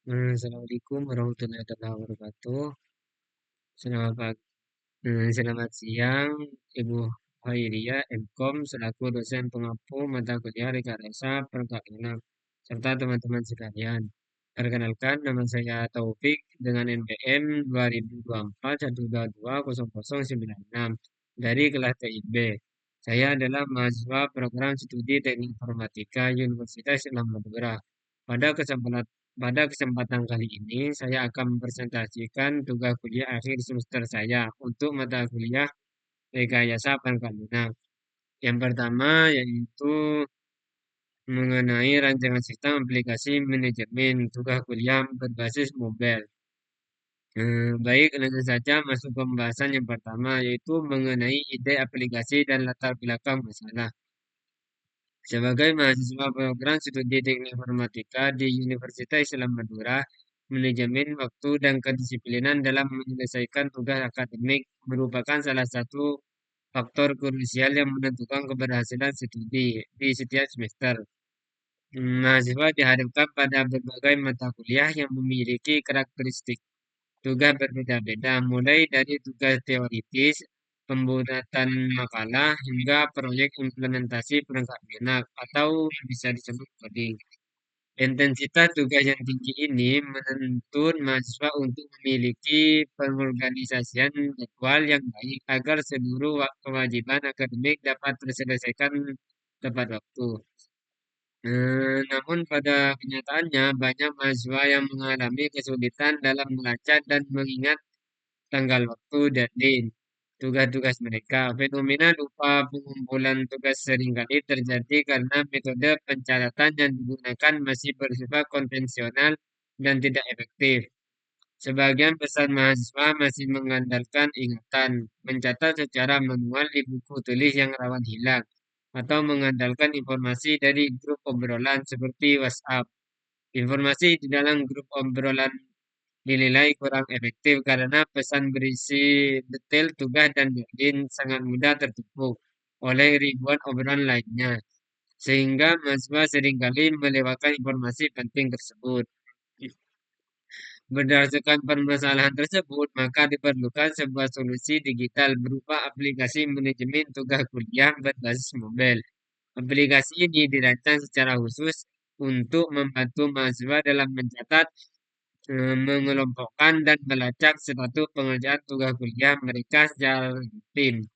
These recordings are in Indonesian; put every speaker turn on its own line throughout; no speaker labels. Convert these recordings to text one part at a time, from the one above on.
Assalamualaikum warahmatullahi wabarakatuh. Selamat pagi, selamat siang, Ibu Khairia MKom selaku dosen pengampu mata kuliah Rekayasa Perkawinan serta teman-teman sekalian. Perkenalkan, nama saya Taufik dengan NPM 2024 122 0096 dari kelas TIB. Saya adalah mahasiswa program studi Teknik Informatika Universitas Islam Madura. Pada kesempatan pada kesempatan kali ini, saya akan mempresentasikan tugas kuliah akhir semester saya untuk mata kuliah Rekayasa Perkawinan. Yang pertama yaitu mengenai rancangan sistem aplikasi manajemen tugas kuliah berbasis mobile. Baik, langsung saja masuk ke pembahasan yang pertama, yaitu mengenai ide aplikasi dan latar belakang masalah. Sebagai mahasiswa program studi Teknik Informatika di Universitas Islam Madura, manajemen waktu dan kedisiplinan dalam menyelesaikan tugas akademik merupakan salah satu faktor krusial yang menentukan keberhasilan studi di setiap semester. Mahasiswa dihadapkan pada berbagai mata kuliah yang memiliki karakteristik tugas berbeda-beda, mulai dari tugas teoritis, pembuatan makalah, hingga proyek implementasi perangkat lunak atau bisa disebut coding. Intensitas tugas yang tinggi ini menuntut mahasiswa untuk memiliki pengorganisasian jadwal yang baik agar seluruh kewajiban akademik dapat terselesaikan tepat waktu. Namun pada kenyataannya banyak mahasiswa yang mengalami kesulitan dalam melacak dan mengingat tanggal waktu deadline tugas-tugas mereka. Fenomena lupa pengumpulan tugas seringkali terjadi karena metode pencatatan yang digunakan masih bersifat konvensional dan tidak efektif. Sebagian besar mahasiswa masih mengandalkan ingatan, mencatat secara manual di buku tulis yang rawan hilang, atau mengandalkan informasi dari grup obrolan seperti WhatsApp. Informasi di dalam grup obrolan dinilai kurang efektif karena pesan berisi detail tugas dan deadline sangat mudah tertipu oleh ribuan obrolan lainnya, sehingga mahasiswa seringkali melewatkan informasi penting tersebut. Berdasarkan permasalahan tersebut, maka diperlukan sebuah solusi digital berupa aplikasi manajemen tugas kuliah berbasis mobile. Aplikasi ini dirancang secara khusus untuk membantu mahasiswa dalam mencatat, mengelompokkan dan melacak status pengerjaan tugas kuliah mereka secara rutin.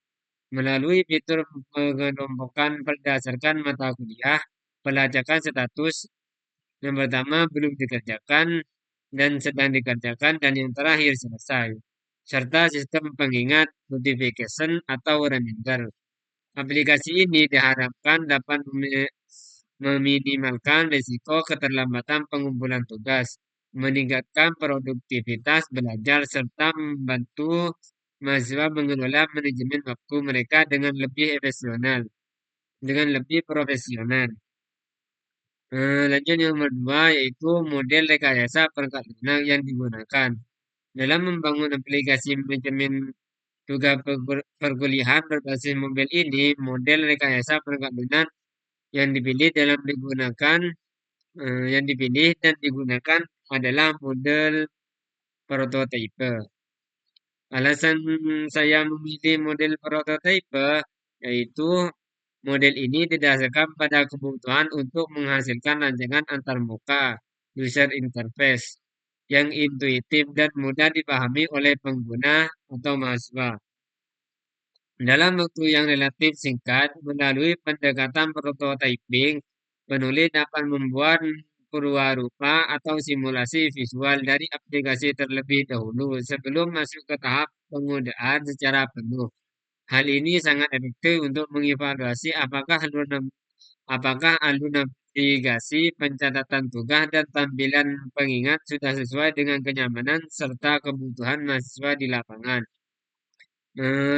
Melalui fitur pengelompokan berdasarkan mata kuliah, pelacakan status yang pertama belum dikerjakan dan sedang dikerjakan dan yang terakhir selesai. Serta sistem pengingat notification atau reminder. Aplikasi ini diharapkan dapat meminimalkan risiko keterlambatan pengumpulan tugas, meningkatkan produktivitas belajar, serta membantu mahasiswa mengelola manajemen waktu mereka dengan lebih efisien, dengan lebih profesional. Lanjut yang kedua yaitu model rekayasa perangkat lunak yang digunakan. Dalam membangun aplikasi manajemen tugas perkuliahan berbasis mobil ini, model rekayasa perangkat lunak yang dipilih dalam digunakan yang dipilih dan digunakan adalah model prototipe. Alasan saya memilih model prototipe yaitu model ini didasarkan pada kebutuhan untuk menghasilkan rancangan antarmuka user interface yang intuitif dan mudah dipahami oleh pengguna atau mahasiswa. Dalam waktu yang relatif singkat, melalui pendekatan prototyping, penulis dapat membuat purwarupa atau simulasi visual dari aplikasi terlebih dahulu sebelum masuk ke tahap penggunaan secara penuh. Hal ini sangat efektif untuk mengevaluasi apakah alur navigasi, pencatatan tugas, dan tampilan pengingat sudah sesuai dengan kenyamanan serta kebutuhan mahasiswa di lapangan.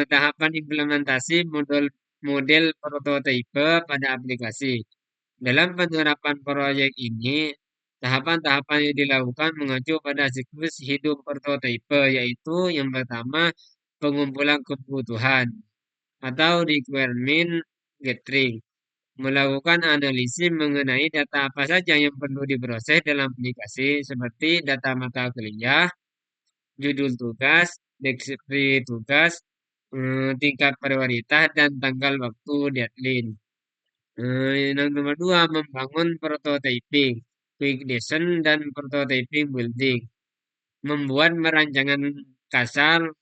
Tahapan implementasi model prototipe pada aplikasi. Dalam penerapan proyek ini, tahapan-tahapan yang dilakukan mengacu pada siklus hidup prototipe, yaitu yang pertama pengumpulan kebutuhan atau requirement gathering. melakukan analisis mengenai data apa saja yang perlu diproses dalam aplikasi seperti data mata kuliah, judul tugas, deskripsi tugas, tingkat prioritas, dan tanggal waktu deadline. Yang nomor dua, membangun prototyping, quick design, dan prototyping building. Membuat merancangan kasar,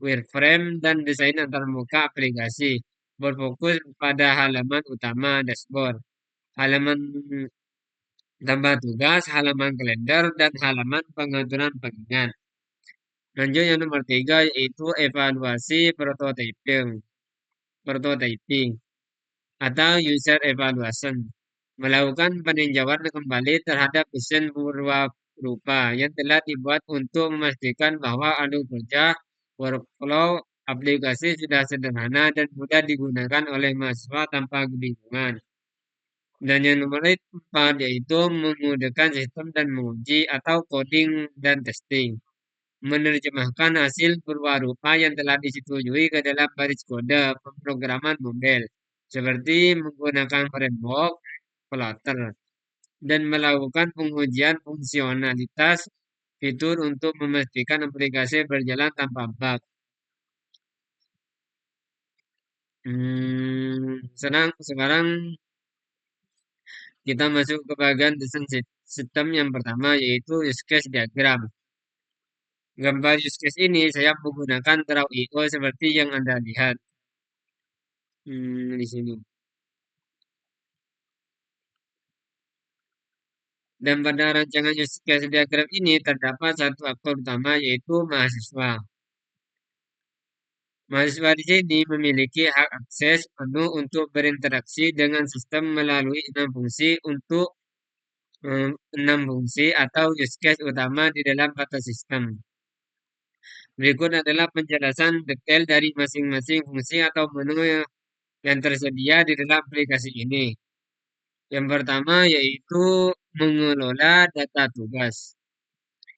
wireframe, dan desain antarmuka aplikasi. Berfokus pada halaman utama dashboard, halaman tambah tugas, halaman kalender, dan halaman pengaturan pengingat. Lanjut yang nomor tiga yaitu evaluasi prototyping atau user evaluation. Melakukan peninjauan kembali terhadap desain rupa yang telah dibuat untuk memastikan bahwa alur kerja, workflow, aplikasi sudah sederhana dan mudah digunakan oleh mahasiswa tanpa kebingungan. Dan yang nomor empat yaitu memudahkan sistem dan menguji atau coding dan testing. Menerjemahkan hasil perwarupa yang telah disetujui ke dalam baris kode pemrograman model, seperti menggunakan framework, Flutter, dan melakukan pengujian fungsionalitas fitur untuk memastikan aplikasi berjalan tanpa bug. Sekarang kita masuk ke bagian desain sistem yang pertama yaitu use case diagram. Gambar use case ini saya menggunakan Draw.io seperti yang Anda lihat di sini. Dan pada rancangan use case diagram ini terdapat satu aktor utama yaitu mahasiswa. Mahasiswa di sini memiliki hak akses penuh untuk berinteraksi dengan sistem melalui 6 fungsi atau use case utama di dalam kata sistem. Berikut adalah penjelasan detail dari masing-masing fungsi atau menu yang tersedia di dalam aplikasi ini. Yang pertama yaitu mengelola data tugas.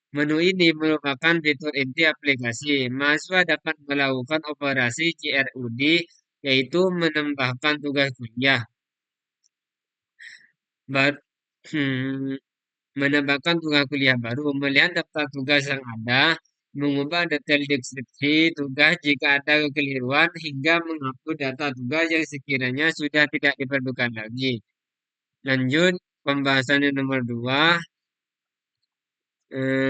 Menu ini merupakan fitur inti aplikasi. Mahasiswa dapat melakukan operasi CRUD, yaitu menambahkan tugas kuliah, menambahkan tugas kuliah baru, melihat daftar tugas yang ada, mengubah detail deskripsi tugas jika ada kekeliruan, hingga menghapus data tugas yang sekiranya sudah tidak diperlukan lagi. Lanjut, pembahasan yang nomor 2,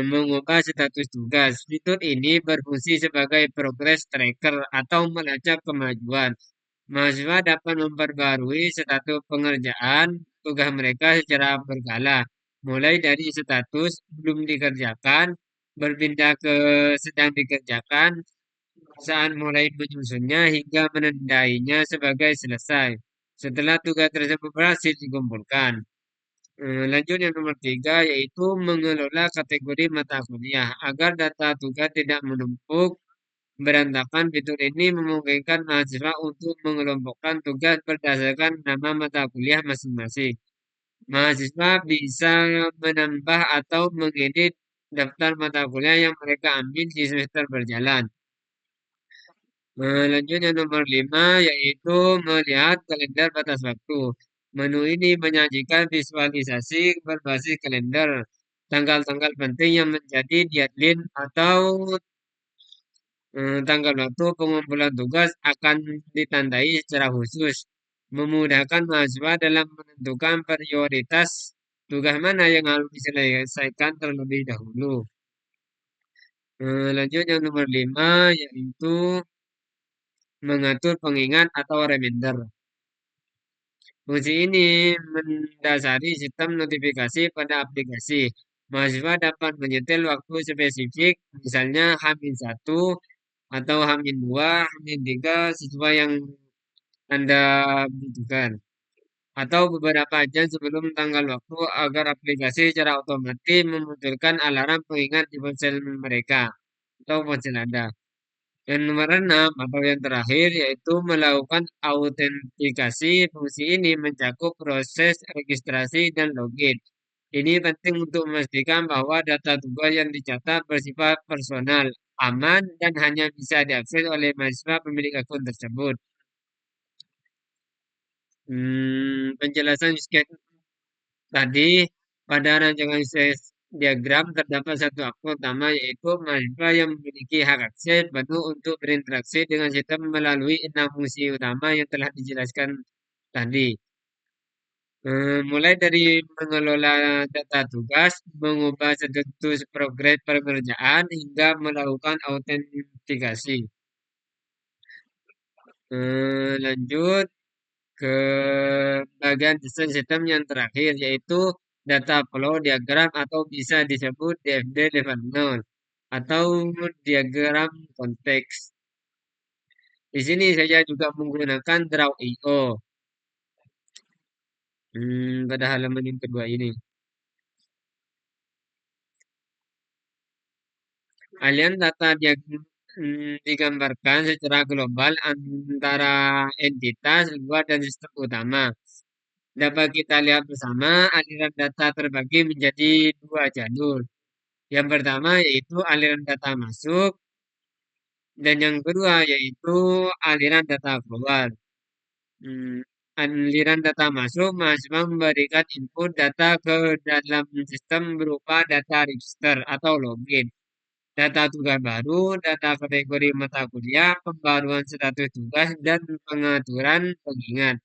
mengubah status tugas. Fitur ini berfungsi sebagai progress tracker atau melacak kemajuan. Mahasiswa dapat memperbarui status pengerjaan tugas mereka secara berkala, mulai dari status belum dikerjakan, berpindah ke sedang dikerjakan, saat mulai menyusunnya hingga menandainya sebagai selesai. Setelah tugas tersebut berhasil dikumpulkan. Lanjut yang nomor tiga yaitu mengelola kategori mata kuliah agar data tugas tidak menumpuk berantakan. Fitur ini memungkinkan mahasiswa untuk mengelompokkan tugas berdasarkan nama mata kuliah masing-masing. Mahasiswa bisa menambah atau mengedit daftar mata kuliah yang mereka ambil di semester berjalan. Lanjut yang nomor 5 yaitu melihat kalender batas waktu. Menu ini menyajikan visualisasi berbasis kalender, tanggal-tanggal penting yang menjadi deadline atau tanggal waktu pengumpulan tugas akan ditandai secara khusus, memudahkan mahasiswa dalam menentukan prioritas tugas mana yang harus diselesaikan terlebih dahulu. Lanjut yang nomor 5 yaitu mengatur pengingat atau reminder. Fungsi ini mendasari sistem notifikasi pada aplikasi. Mahasiswa dapat menyetel waktu spesifik, misalnya H-1 atau H-2, H-3 sesuai yang Anda butuhkan. Atau beberapa jam sebelum tanggal waktu agar aplikasi secara otomatis memunculkan alarm pengingat di ponsel mereka atau ponsel Anda. Yang nomor 6 atau yang terakhir yaitu melakukan autentikasi. Fungsi ini mencakup proses registrasi dan login. Ini penting untuk memastikan bahwa data tugas yang dicatat bersifat personal, aman, dan hanya bisa diakses oleh mahasiswa pemilik akun tersebut. Penjelasan use case tadi, pada rancangan use diagram terdapat satu aktor utama yaitu mahasiswa yang memiliki hak akses penuh untuk berinteraksi dengan sistem melalui 6 fungsi utama yang telah dijelaskan tadi. Mulai dari mengelola data tugas, mengubah status progres pekerjaan, hingga melakukan autentikasi. Lanjut ke bagian desain sistem yang terakhir, yaitu data flow diagram atau bisa disebut DFD level 0 atau diagram konteks. Di sini saya juga menggunakan Draw.io pada halaman yang kedua ini. Aliran data digambarkan secara global antara entitas, luar, dan sistem utama. Dapat kita lihat bersama, aliran data terbagi menjadi dua jalur. Yang pertama yaitu aliran data masuk, dan yang kedua yaitu aliran data keluar. Hmm, Aliran data masuk, mahasiswa memberikan input data ke dalam sistem berupa data register atau login, data tugas baru, data kategori mata kuliah, pembaruan status tugas, dan pengaturan pengingat.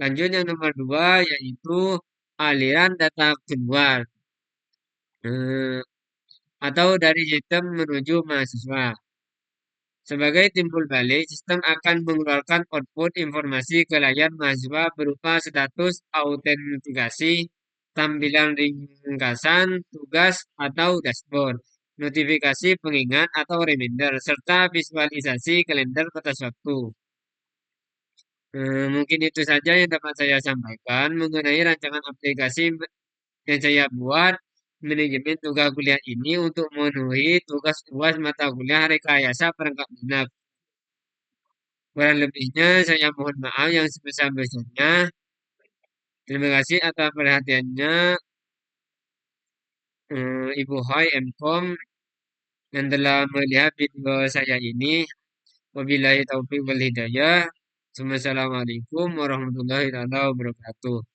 Lanjut yang nomor dua yaitu aliran data keluar eh, atau dari sistem menuju mahasiswa. Sebagai timbul balik, sistem akan mengeluarkan output informasi ke layar mahasiswa berupa status autentikasi, tampilan ringkasan, tugas atau dashboard, notifikasi pengingat atau reminder, serta visualisasi kalender batas waktu. Mungkin itu saja yang dapat saya sampaikan mengenai rancangan aplikasi yang saya buat manajemen tugas kuliah ini untuk memenuhi tugas UAS mata kuliah rekayasa perangkat lunak. Kurang lebihnya saya mohon maaf yang sebesar-besarnya. Terima kasih atas perhatiannya, Ibu Hai Mkom yang telah melihat video saya ini. Wabillahi taufiq wal hidayah. Wassalamualaikum warahmatullahi wabarakatuh.